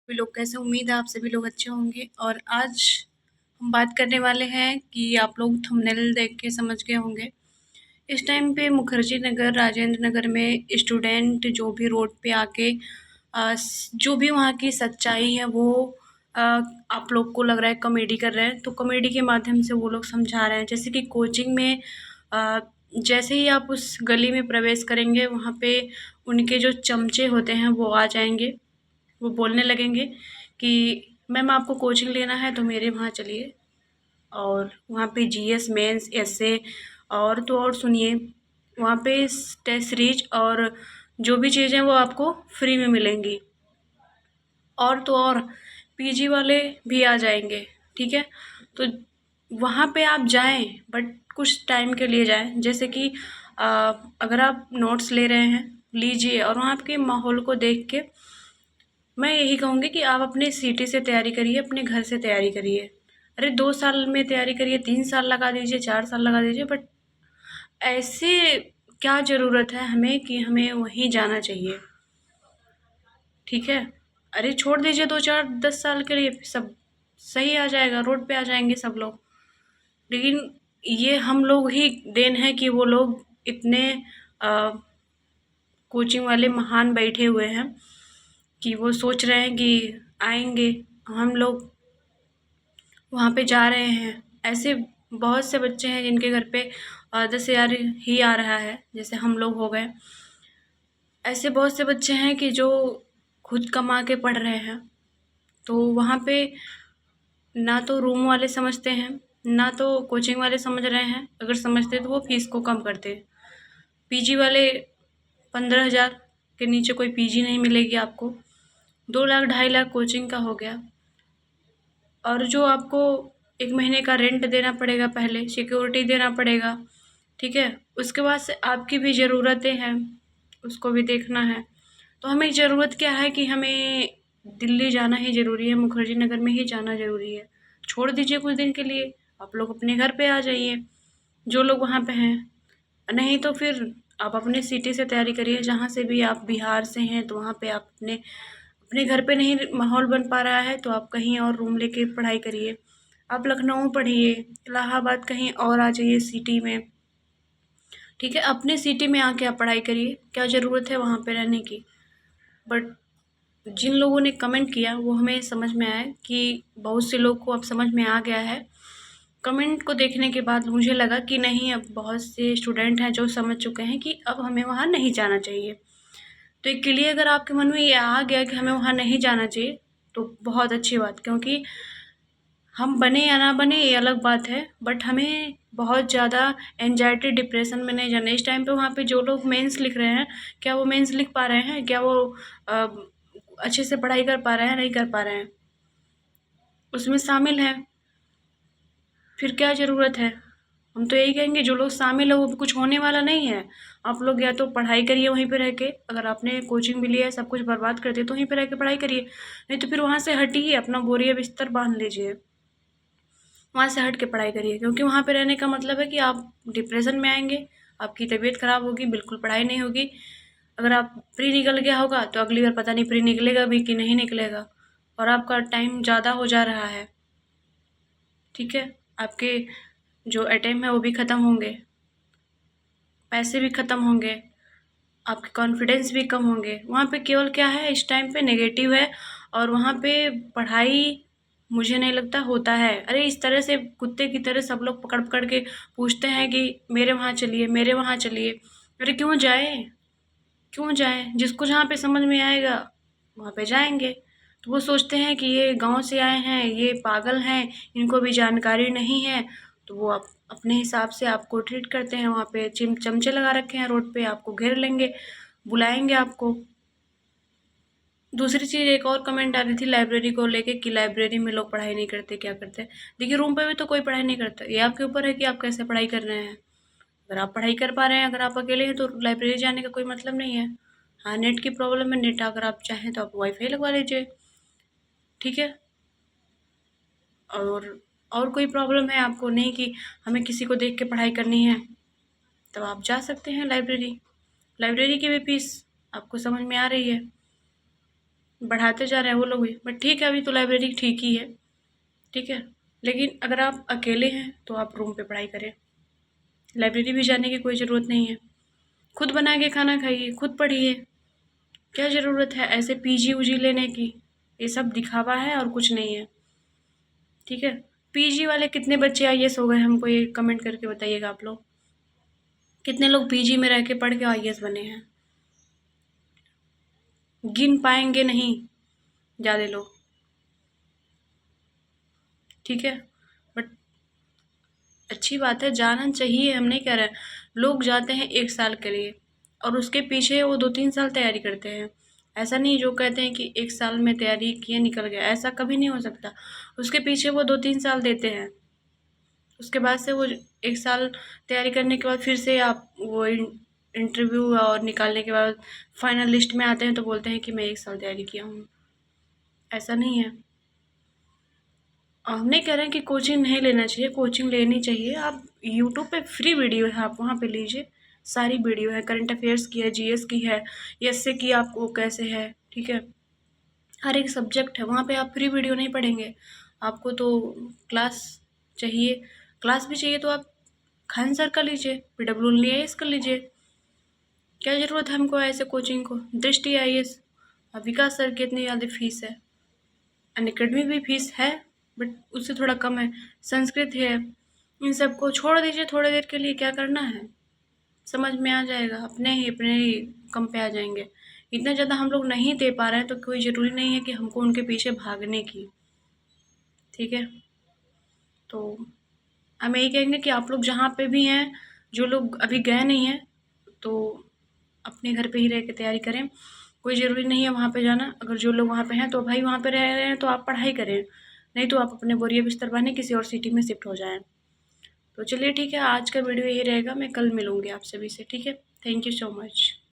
सभी लोग कैसे, उम्मीद है आप सभी लोग अच्छे होंगे। और आज हम बात करने वाले हैं कि आप लोग थंबनेल देख के समझ गए होंगे। इस टाइम पे मुखर्जी नगर, राजेंद्र नगर में स्टूडेंट जो भी रोड पे आके जो भी वहाँ की सच्चाई है वो अ, आप लोग को लग रहा है कॉमेडी कर रहे हैं, तो कॉमेडी के माध्यम से वो लोग समझा रहे हैं। जैसे कि कोचिंग में अ, जैसे ही आप उस गली में प्रवेश करेंगे, वहाँ पे उनके जो चमचे होते हैं वो आ जाएंगे। वो बोलने लगेंगे कि मैम आपको कोचिंग लेना है तो मेरे वहाँ चलिए, और वहाँ पे जीएस मेंस ऐसे और तो और सुनिए, वहाँ पे टेस्ट सीरीज और जो भी चीज़ें वो आपको फ्री में मिलेंगी। और तो और पीजी वाले भी आ जाएंगे, ठीक है। तो वहाँ पे आप जाएं, बट कुछ टाइम के लिए जाएं। जैसे कि अगर आप नोट्स ले रहे हैं, लीजिए, और वहाँ के माहौल को देख के मैं यही कहूँगी कि आप अपने सिटी से तैयारी करिए, अपने घर से तैयारी करिए। अरे 2 साल में तैयारी करिए, 3 साल लगा दीजिए, 4 साल लगा दीजिए, बट ऐसे क्या ज़रूरत है हमें कि हमें वहीं जाना चाहिए, ठीक है। अरे छोड़ दीजिए 2 4 10 साल के लिए, सब सही आ जाएगा, रोड पे आ जाएंगे सब लोग। लेकिन ये हम लोग ही देन है कि वो लोग इतने कोचिंग वाले महान बैठे हुए हैं कि वो सोच रहे हैं कि आएंगे, हम लोग वहाँ पे जा रहे हैं। ऐसे बहुत से बच्चे हैं जिनके घर पे 10,000 ही आ रहा है, जैसे हम लोग हो गए। ऐसे बहुत से बच्चे हैं कि जो खुद कमा के पढ़ रहे हैं, तो वहाँ पे ना तो रूम वाले समझते हैं, ना तो कोचिंग वाले समझ रहे हैं। अगर समझते तो वो फीस को कम करते। पीजी वाले 15,000 के नीचे कोई पीजी नहीं मिलेगी आपको। 2 लाख 2.5 लाख कोचिंग का हो गया, और जो आपको 1 महीने का रेंट देना पड़ेगा, पहले सिक्योरिटी देना पड़ेगा, ठीक है। उसके बाद से आपकी भी ज़रूरतें हैं, उसको भी देखना है। तो हमें ज़रूरत क्या है कि हमें दिल्ली जाना ही ज़रूरी है, मुखर्जी नगर में ही जाना ज़रूरी है। छोड़ दीजिए कुछ दिन के लिए, आप लोग अपने घर पे आ जाइए, जो लोग वहाँ पे हैं। नहीं तो फिर आप अपने सिटी से तैयारी करिए, जहाँ से भी आप बिहार से हैं तो वहाँ पे आप अपने अपने घर पे नहीं माहौल बन पा रहा है तो आप कहीं और रूम लेके पढ़ाई करिए। आप लखनऊ पढ़िए, इलाहाबाद, कहीं और आ जाइए सिटी में, ठीक है। अपने सिटी में आके आप पढ़ाई करिए, क्या ज़रूरत है वहाँ पे रहने की। बट जिन लोगों ने कमेंट किया वो हमें समझ में आया कि बहुत से लोग को अब समझ में आ गया है। कमेंट को देखने के बाद मुझे लगा कि नहीं, अब बहुत से स्टूडेंट हैं जो समझ चुके हैं कि अब हमें वहाँ नहीं जाना चाहिए। तो एक के लिए अगर आपके मन में ये आ गया कि हमें वहाँ नहीं जाना चाहिए, तो बहुत अच्छी बात, क्योंकि हम बने या ना बने ये अलग बात है, बट हमें बहुत ज़्यादा एनजाइटी डिप्रेशन में नहीं जाना। इस टाइम पे वहाँ पे जो लोग मेंस लिख रहे हैं, क्या वो मेंस लिख पा रहे हैं? क्या वो अ, अच्छे से पढ़ाई कर पा रहे हैं? नहीं कर पा रहे हैं, उसमें शामिल हैं। फिर क्या ज़रूरत है? हम तो यही कहेंगे जो लोग शामिल है वो भी कुछ होने वाला नहीं है। आप लोग या तो पढ़ाई करिए वहीं पे रह के, अगर आपने कोचिंग भी लिया है, सब कुछ बर्बाद कर दिया, तो वहीं पे रह के पढ़ाई करिए। नहीं तो फिर वहाँ से हटिए, अपना बोरिया बिस्तर बांध लीजिए, वहाँ से हट के पढ़ाई करिए। क्योंकि वहाँ पे रहने का मतलब है कि आप डिप्रेशन में आएंगे, आपकी तबीयत खराब होगी, बिल्कुल पढ़ाई नहीं होगी। अगर आप प्री निकल गया होगा तो अगली बार पता नहीं प्री निकलेगा भी कि नहीं निकलेगा, और आपका टाइम ज़्यादा हो जा रहा है, ठीक है। आपके जो अटेम्प्ट है वो भी ख़त्म होंगे, पैसे भी ख़त्म होंगे, आपके कॉन्फिडेंस भी कम होंगे। वहाँ पे केवल क्या है, इस टाइम पे नेगेटिव है, और वहाँ पे पढ़ाई मुझे नहीं लगता होता है। अरे इस तरह से कुत्ते की तरह सब लोग पकड़ पकड़ के पूछते हैं कि मेरे वहाँ चलिए, मेरे वहाँ चलिए। अरे क्यों जाए, क्यों जाए? जिसको जहाँ पे समझ में आएगा वहाँ पे जाएंगे। तो वो सोचते हैं कि ये गांव से आए हैं, ये पागल हैं, इनको भी जानकारी नहीं है, तो वो अपने हिसाब से आपको ट्रीट करते हैं। वहाँ पे चमचे लगा रखे हैं रोड पे, आपको घेर लेंगे, बुलाएंगे आपको। दूसरी चीज़, एक और कमेंट आ रही थी लाइब्रेरी को लेके कि लाइब्रेरी में लोग पढ़ाई नहीं करते, क्या करते हैं। देखिए रूम पे भी तो कोई पढ़ाई नहीं करता, ये आपके ऊपर है कि आप कैसे पढ़ाई कर रहे हैं। अगर आप पढ़ाई कर पा रहे हैं, अगर आप अकेले हैं, तो लाइब्रेरी जाने का कोई मतलब नहीं है। हाँ, नेट की प्रॉब्लम है, नेट अगर आप चाहें तो आप वाईफाई लगवा लीजिए, ठीक है। और और कोई प्रॉब्लम है आपको नहीं कि हमें किसी को देख के पढ़ाई करनी है, तब आप जा सकते हैं लाइब्रेरी। लाइब्रेरी की भी फीस आपको समझ में आ रही है। बढ़ाते जा रहे हैं वो लोग भी, बट ठीक है अभी तो लाइब्रेरी ठीक ही है, ठीक है। लेकिन अगर आप अकेले हैं तो आप रूम पे पढ़ाई करें, लाइब्रेरी भी जाने की कोई ज़रूरत नहीं है। खुद बना के खाना खाइए, खुद पढ़िए, क्या ज़रूरत है ऐसे पीजी उजी लेने की। ये सब दिखावा है और कुछ नहीं है, ठीक है। पीजी वाले कितने बच्चे आईएएस हो गए, हमको ये कमेंट करके बताइएगा आप लोग। कितने लोग पीजी में रह के पढ़ के आईएएस बने हैं, गिन पाएंगे नहीं ज़्यादा लोग, ठीक है। बट अच्छी बात है, जाना चाहिए, हम नहीं कह रहे। लोग जाते हैं 1 साल के लिए और उसके पीछे वो 2-3 साल तैयारी करते हैं। ऐसा नहीं जो कहते हैं कि 1 साल में तैयारी किए निकल गया, ऐसा कभी नहीं हो सकता। उसके पीछे वो 2-3 साल देते हैं, उसके बाद से वो 1 साल तैयारी करने के बाद फिर से आप वो इंटरव्यू और निकालने के बाद फाइनल लिस्ट में आते हैं तो बोलते हैं कि मैं 1 साल तैयारी किया हूँ। ऐसा नहीं है। हम नहीं कह रहे हैं कि कोचिंग नहीं लेना चाहिए, कोचिंग लेनी चाहिए। आप यूट्यूब पे फ्री वीडियो है, आप वहाँ पे लीजिए, सारी वीडियो है, करंट अफेयर्स की है, जीएस की है, एसए की आपको कैसे है, ठीक है। हर एक सब्जेक्ट है वहाँ पे, आप फ्री वीडियो नहीं पढ़ेंगे। आपको तो क्लास चाहिए, क्लास भी चाहिए तो आप खान सर का लीजिए, PWIAS कर लीजिए। क्या ज़रूरत है हमको ऐसे कोचिंग को। दृष्टि आईएएस, अब विकास सर की इतनी ज़्यादा फीस है, अनअकैडमी भी फीस है बट उससे थोड़ा कम है, संस्कृत है। इन सबको छोड़ दीजिए थोड़ी देर के लिए, क्या करना है, समझ में आ जाएगा, अपने ही कम पे आ जाएंगे। इतना ज़्यादा हम लोग नहीं दे पा रहे हैं तो कोई ज़रूरी नहीं है कि हमको उनके पीछे भागने की, ठीक है। तो हम यही कहेंगे कि आप लोग जहाँ पे भी हैं, जो लोग अभी गए नहीं हैं तो अपने घर पे ही रह के तैयारी करें, कोई ज़रूरी नहीं है वहाँ पे जाना। अगर जो लोग वहाँ पे हैं तो भाई वहाँ पे रह रहे हैं तो आप पढ़ाई करें, नहीं तो आप अपने बोरिया बिस्तर बांधे किसी और सिटी में शिफ्ट हो जाएं। तो चलिए ठीक है, आज का वीडियो यही रहेगा, मैं कल मिलूँगी आप सभी से, ठीक है। Thank you so much.